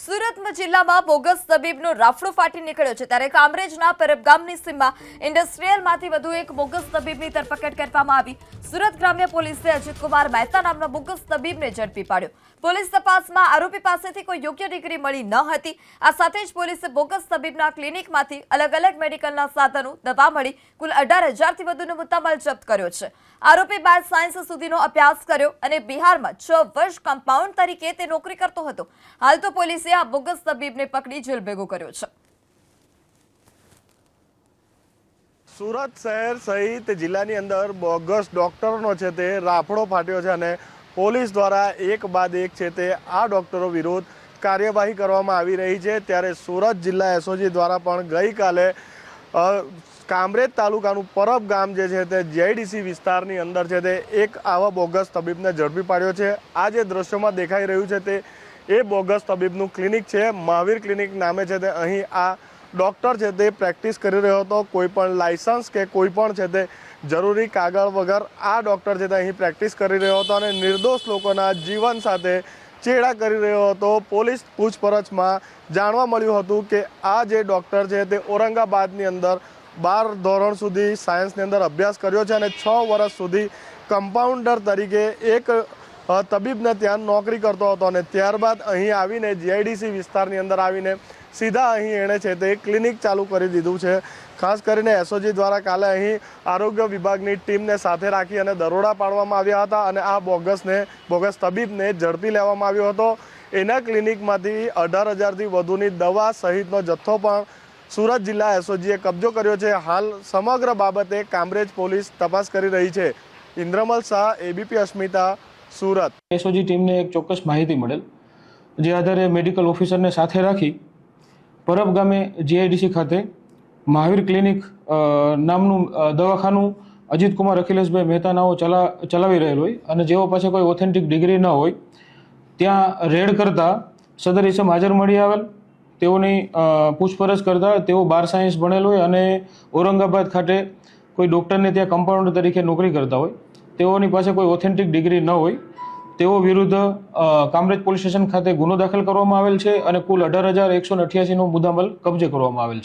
સુરત જિલ્લામાં બોગસ તબીબનો રાફડો ફાટી નીકળ્યો છે ત્યારે કામરેજના પરબગામની સીમમાં ઇન્ડસ્ટ્રીયલમાંથી વધુ એક બોગસ તબીબની ધરપકડ કરવામાં આવી। સુરત ગ્રામ્ય પોલીસે અજીત કુમાર મહેતા નામના બોગસ તબીબને ઝડપી પાડ્યો। પોલીસ તપાસમાં આરોપી પાસેથી કોઈ યોગ્ય ડિગ્રી મળી ન હતી। આ સાથે જ પોલીસે બોગસ તબીબના ક્લિનિકમાંથી અલગ અલગ મેડિકલના સાધનો, દવા મળી કુલ 18,000થી વધુનો મુદ્દામાલ જપ્ત કર્યો છે। આરોપી બાદ સાયન્સ સુધીનો અભ્યાસ કર્યો અને બિહારમાં 6 વર્ષ કમ્પાઉન્ડ તરીકે તે નોકરી કરતો હતો। હાલ તો પોલીસે આ બોગસ તબીબને પકડી જેલ ભેગો કર્યો છે। સુરત શહેર સહિત જિલ્લાની અંદર બોગસ ડોક્ટરોનો છે તે રાફડો ફાટ્યો છે અને પોલીસ દ્વારા એક બાદ એક છે તે આ ડોક્ટરો વિરુદ્ધ કાર્યવાહી કરવામાં આવી રહી છે। ત્યારે સુરત જિલ્લા એસઓજી દ્વારા પણ ગઈકાલે કામરેજ તાલુકાનું પરબ ગામ જે છે તે જીઆઈડીસી વિસ્તારની અંદર છે તે એક આવા બોગસ તબીબને ઝડપી પાડ્યો છે। આ જે દ્રશ્યોમાં દેખાઈ રહ્યું છે તે એ બોગસ તબીબનું ક્લિનિક છે। મહાવીર ક્લિનિક નામે છે તે અહીં આ ડૉક્ટર છે તે પ્રેક્ટિસ કરી રહ્યો હતો। કોઈ પણ લાયસન્સ કે કોઈ પણ છે તે જરૂરી કાગળ વગર આ ડૉક્ટર છે તે અહીં પ્રેક્ટિસ કરી રહ્યો હતો અને નિર્દોષ લોકોના જીવન સાથે ચેડા કરી રહ્યો હતો। પોલીસ પૂછપરછમાં જાણવા મળ્યું હતું કે આ જે ડૉક્ટર છે તે ઔરંગાબાદની અંદર 12 ધોરણ સુધી સાયન્સની અંદર અભ્યાસ કર્યો છે અને 6 વર્ષ સુધી કમ્પાઉન્ડર તરીકે એક તબીબને ત્યાં નોકરી કરતો હતો અને ત્યારબાદ અહીં આવીને જીઆઈડીસી વિસ્તારની અંદર આવીને સીધા અહીં એણે છે તે ક્લિનિક ચાલુ કરી દીધું છે। ખાસ કરીને એસઓજી દ્વારા કાલે અહીં આરોગ્ય વિભાગની ટીમને સાથે રાખી અને દરોડા પાડવામાં આવ્યા હતા અને આ બોગસ તબીબને ઝડપી લેવામાં આવ્યો હતો। એના ક્લિનિકમાંથી 18,000થી વધુની દવા સહિતનો જથ્થો પણ સુરત જિલ્લા એસઓજીએ કબજો કર્યો છે। હાલ સમગ્ર બાબતે કામરેજ પોલીસ તપાસ કરી રહી છે। ઇન્દ્રમલ શાહ, એબીપી અસ્મિતા, સુરત। એસઓજી ટીમને એક ચોક્કસ માહિતી મળેલ, જે આધારે મેડિકલ ઓફિસરને સાથે રાખી પરબ ગામે જીઆઈડીસી ખાતે મહાવીર ક્લિનિક નામનું દવાખાનું અજીત કુમાર અખિલેશભાઈ મહેતા નાઓ ચલાવી રહેલ હોય અને જેઓ પાસે કોઈ ઓથેન્ટિક ડિગ્રી ન હોય ત્યાં રેડ કરતા સદર ઇસમ હાજર મળી આવેલ। તેઓની પૂછપરછ કરતા તેઓ 12 સાયન્સ ભણેલ હોય અને ઔરંગાબાદ ખાતે કોઈ ડૉક્ટરને ત્યાં કમ્પાઉન્ડર તરીકે નોકરી કરતા હોય। તેઓની પાસે કોઈ ઓથેન્ટિક ડિગ્રી ન હોય તેઓ વિરુદ્ધ કામરેજ પોલીસ સ્ટેશન ખાતે ગુનો દાખલ કરવામાં આવેલ છે અને કુલ 18,188નો મુદ્દામાલ કબજે કરવામાં આવેલ છે।